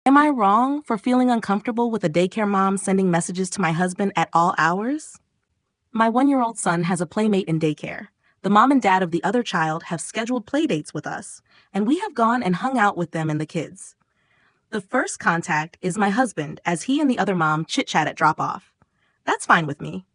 Am I wrong for feeling uncomfortable with a daycare mom sending messages to my husband at all hours? My 1-year-old son has a playmate in daycare. The mom and dad of the other child have scheduled playdates with us, and we have gone and hung out with them and the kids. The first contact is my husband as he and the other mom chit-chat at drop-off. That's fine with me.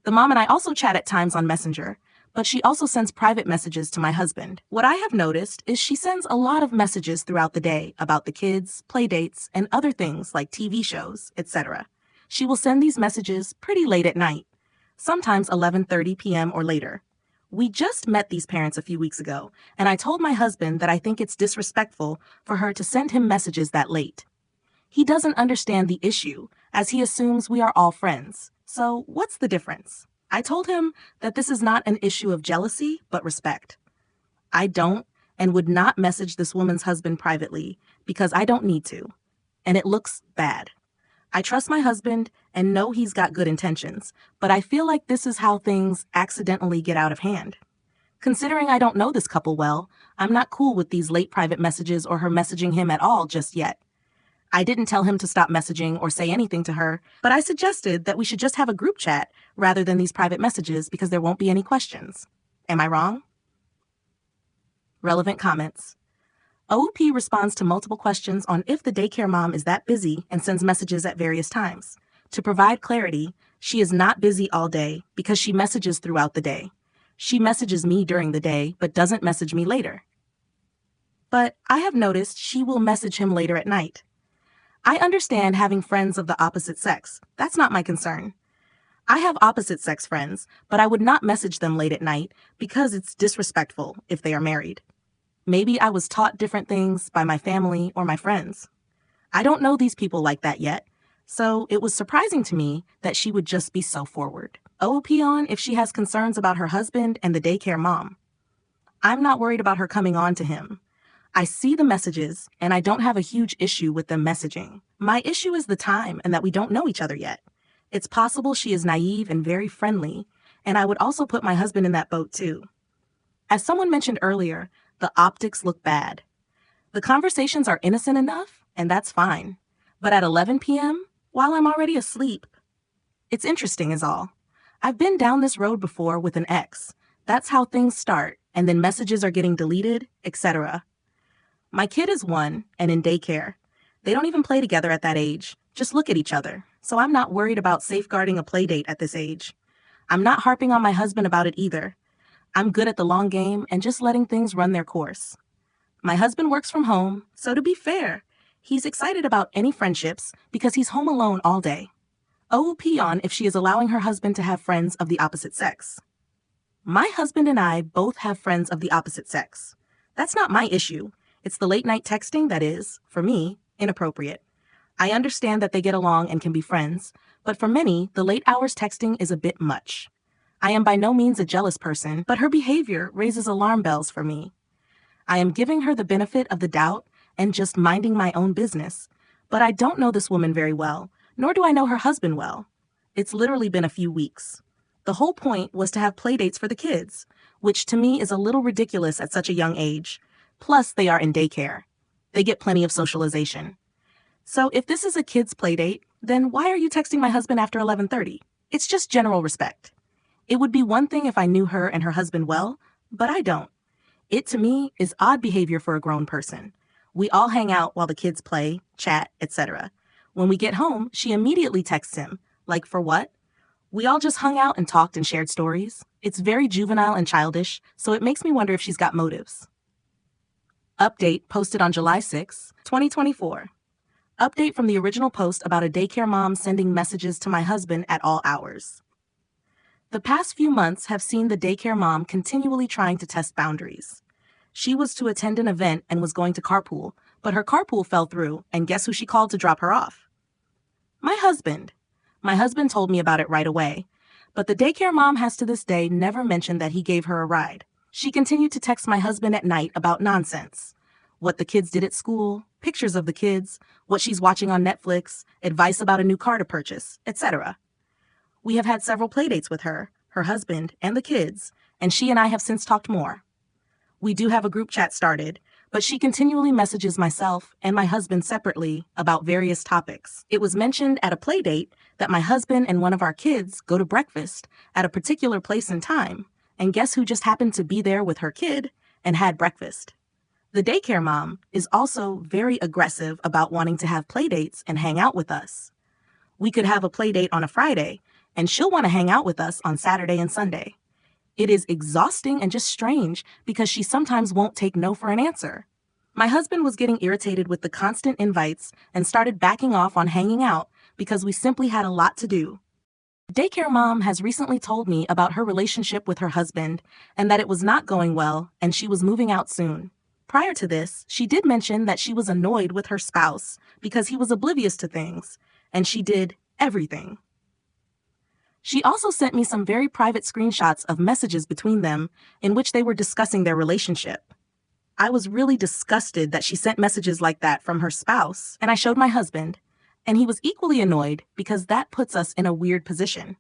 The mom and I also chat at times on Messenger, but she also sends private messages to my husband. What I have noticed is she sends a lot of messages throughout the day about the kids, playdates, and other things like TV shows, etc. She will send these messages pretty late at night, sometimes 11:30 p.m. or later. We just met these parents a few weeks ago, and I told my husband that I think it's disrespectful for her to send him messages that late. He doesn't understand the issue, as he assumes we are all friends. So, what's the difference? I told him that this is not an issue of jealousy, but respect. I don't and would not message this woman's husband privately because I don't need to, and it looks bad. I trust my husband and know he's got good intentions, but I feel like this is how things accidentally get out of hand. Considering I don't know this couple well, I'm not cool with these late private messages or her messaging him at all just yet. I didn't tell him to stop messaging or say anything to her, but I suggested that we should just have a group chat rather than these private messages because there won't be any questions. Am I wrong? Relevant comments. OOP responds to multiple questions on if the daycare mom is that busy and sends messages at various times. To provide clarity, she is not busy all day because she messages throughout the day. She messages me during the day but doesn't message me later. But I have noticed she will message him later at night. I understand having friends of the opposite sex. That's not my concern. I have opposite sex friends, but I would not message them late at night because it's disrespectful if they are married. Maybe I was taught different things by my family or my friends. I don't know these people like that yet, so it was surprising to me that she would just be so forward. OOP on if she has concerns about her husband and the daycare mom. I'm not worried about her coming on to him. I see the messages, and I don't have a huge issue with them messaging. My issue is the time and that we don't know each other yet. It's possible she is naive and very friendly, and I would also put my husband in that boat too. As someone mentioned earlier, the optics look bad. The conversations are innocent enough, and that's fine. But at 11 p.m., while I'm already asleep, it's interesting is all. I've been down this road before with an ex. That's how things start, and then messages are getting deleted, etc. My kid is 1 and in daycare. They don't even play together at that age, just look at each other. So I'm not worried about safeguarding a play date at this age. I'm not harping on my husband about it either. I'm good at the long game and just letting things run their course. My husband works from home, so to be fair, he's excited about any friendships because he's home alone all day. OOP on if she is allowing her husband to have friends of the opposite sex. My husband and I both have friends of the opposite sex. That's not my issue. It's the late night texting that is, for me, inappropriate. I understand that they get along and can be friends, but for many, the late hours texting is a bit much. I am by no means a jealous person, but her behavior raises alarm bells for me. I am giving her the benefit of the doubt and just minding my own business, but I don't know this woman very well, nor do I know her husband well. It's literally been a few weeks. The whole point was to have playdates for the kids, which to me is a little ridiculous at such a young age. Plus, they are in daycare. They get plenty of socialization. So if this is a kid's playdate, then why are you texting my husband after 11:30? It's just general respect. It would be one thing if I knew her and her husband well, but I don't. It, to me, is odd behavior for a grown person. We all hang out while the kids play, chat, etc. When we get home, she immediately texts him. Like, for what? We all just hung out and talked and shared stories. It's very juvenile and childish, so it makes me wonder if she's got motives. Update posted on July 6, 2024. Update from the original post about a daycare mom sending messages to my husband at all hours. The past few months have seen the daycare mom continually trying to test boundaries. She was to attend an event and was going to carpool, but her carpool fell through, and guess who she called to drop her off? My husband. My husband told me about it right away, but the daycare mom has to this day never mentioned that he gave her a ride. She continued to text my husband at night about nonsense. What the kids did at school, pictures of the kids, what she's watching on Netflix, advice about a new car to purchase, etc. We have had several playdates with her, her husband, and the kids, and she and I have since talked more. We do have a group chat started, but she continually messages myself and my husband separately about various topics. It was mentioned at a play date that my husband and one of our kids go to breakfast at a particular place and time, and guess who just happened to be there with her kid and had breakfast? The daycare mom is also very aggressive about wanting to have play dates and hang out with us. We could have a play date on a Friday, and she'll want to hang out with us on Saturday and Sunday. It is exhausting and just strange because she sometimes won't take no for an answer. My husband was getting irritated with the constant invites and started backing off on hanging out because we simply had a lot to do. Daycare mom has recently told me about her relationship with her husband and that it was not going well and she was moving out soon. Prior to this, she did mention that she was annoyed with her spouse because he was oblivious to things, and she did everything. She also sent me some very private screenshots of messages between them in which they were discussing their relationship. I was really disgusted that she sent messages like that from her spouse, and I showed my husband, and he was equally annoyed because that puts us in a weird position.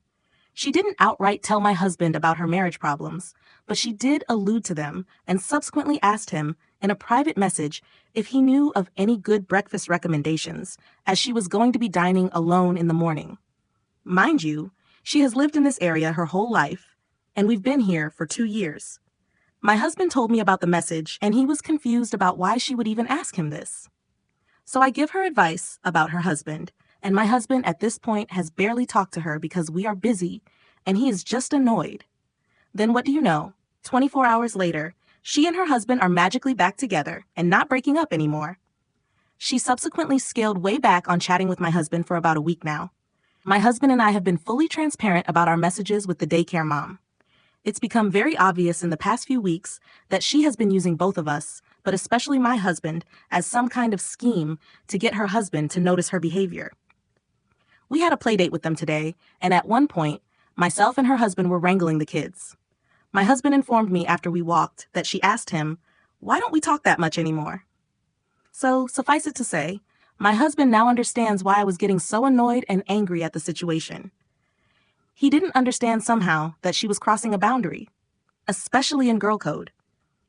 She didn't outright tell my husband about her marriage problems, but she did allude to them and subsequently asked him in a private message if he knew of any good breakfast recommendations, as she was going to be dining alone in the morning. Mind you, she has lived in this area her whole life, and we've been here for 2 years. My husband told me about the message, and he was confused about why she would even ask him this. So I give her advice about her husband, and my husband at this point has barely talked to her because we are busy, and he is just annoyed. Then what do you know? 24 hours later, she and her husband are magically back together and not breaking up anymore. She subsequently scaled way back on chatting with my husband for about a week now. My husband and I have been fully transparent about our messages with the daycare mom. It's become very obvious in the past few weeks that she has been using both of us, but especially my husband, as some kind of scheme to get her husband to notice her behavior. We had a play date with them today, and at one point, myself and her husband were wrangling the kids. My husband informed me after we walked that she asked him, "Why don't we talk that much anymore?" So, suffice it to say, my husband now understands why I was getting so annoyed and angry at the situation. He didn't understand somehow that she was crossing a boundary, especially in girl code.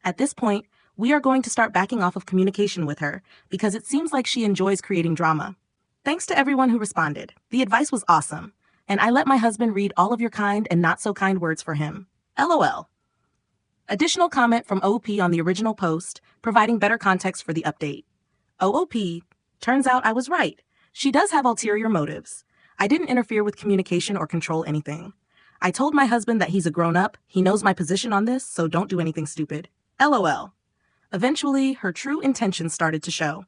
At this point, we are going to start backing off of communication with her because it seems like she enjoys creating drama. Thanks to everyone who responded. The advice was awesome, and I let my husband read all of your kind and not so kind words for him. LOL. Additional comment from OP on the original post, providing better context for the update. OOP, turns out I was right. She does have ulterior motives. I didn't interfere with communication or control anything. I told my husband that he's a grown-up, he knows my position on this, so don't do anything stupid. LOL. Eventually, her true intentions started to show.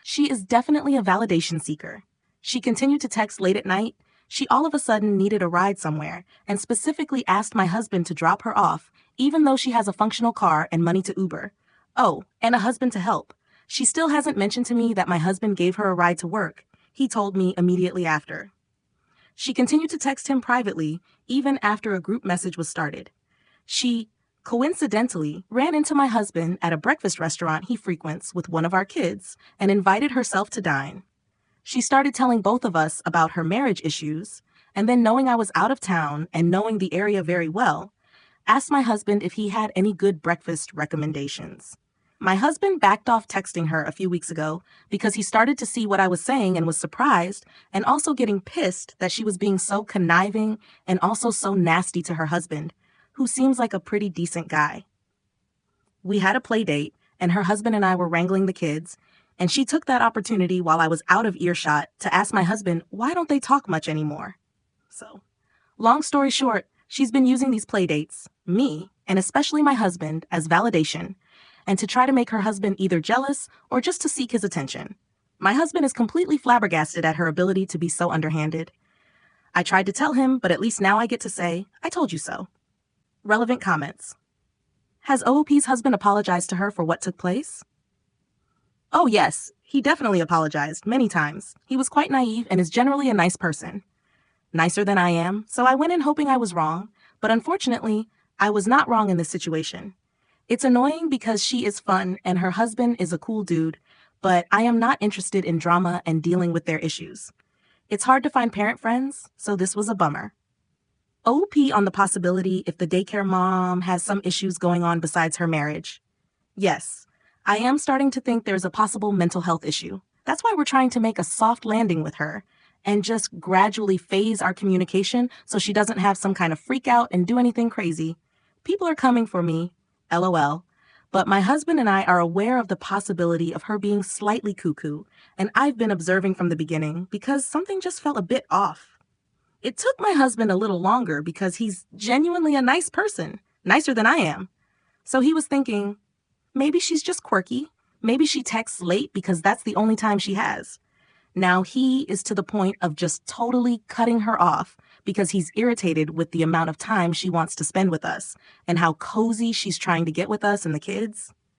She is definitely a validation seeker. She continued to text late at night. She all of a sudden needed a ride somewhere and specifically asked my husband to drop her off, even though she has a functional car and money to Uber. Oh, and a husband to help. She still hasn't mentioned to me that my husband gave her a ride to work. He told me immediately after. She continued to text him privately, even after a group message was started. She, coincidentally, ran into my husband at a breakfast restaurant he frequents with one of our kids and invited herself to dine. She started telling both of us about her marriage issues, and then knowing I was out of town and knowing the area very well, asked my husband if he had any good breakfast recommendations. My husband backed off texting her a few weeks ago because he started to see what I was saying and was surprised and also getting pissed that she was being so conniving and also so nasty to her husband, who seems like a pretty decent guy. We had a play date, and her husband and I were wrangling the kids, and she took that opportunity while I was out of earshot to ask my husband, why don't they talk much anymore? So, long story short, she's been using these play dates, me, and especially my husband, as validation, and to try to make her husband either jealous or just to seek his attention. My husband is completely flabbergasted at her ability to be so underhanded. I tried to tell him, but at least now I get to say, I told you so. Relevant comments. Has OOP's husband apologized to her for what took place? Oh yes, he definitely apologized many times. He was quite naive and is generally a nice person. Nicer than I am, so I went in hoping I was wrong, but unfortunately, I was not wrong in this situation. It's annoying because she is fun and her husband is a cool dude, but I am not interested in drama and dealing with their issues. It's hard to find parent friends, so this was a bummer. OP on the possibility if the daycare mom has some issues going on besides her marriage. Yes, I am starting to think there's a possible mental health issue. That's why we're trying to make a soft landing with her and just gradually phase our communication so she doesn't have some kind of freak out and do anything crazy. People are coming for me, LOL. But my husband and I are aware of the possibility of her being slightly cuckoo, and I've been observing from the beginning because something just felt a bit off. It took my husband a little longer because he's genuinely a nice person, nicer than I am. So he was thinking, maybe she's just quirky. Maybe she texts late because that's the only time she has. Now he is to the point of just totally cutting her off because he's irritated with the amount of time she wants to spend with us and how cozy she's trying to get with us and the kids.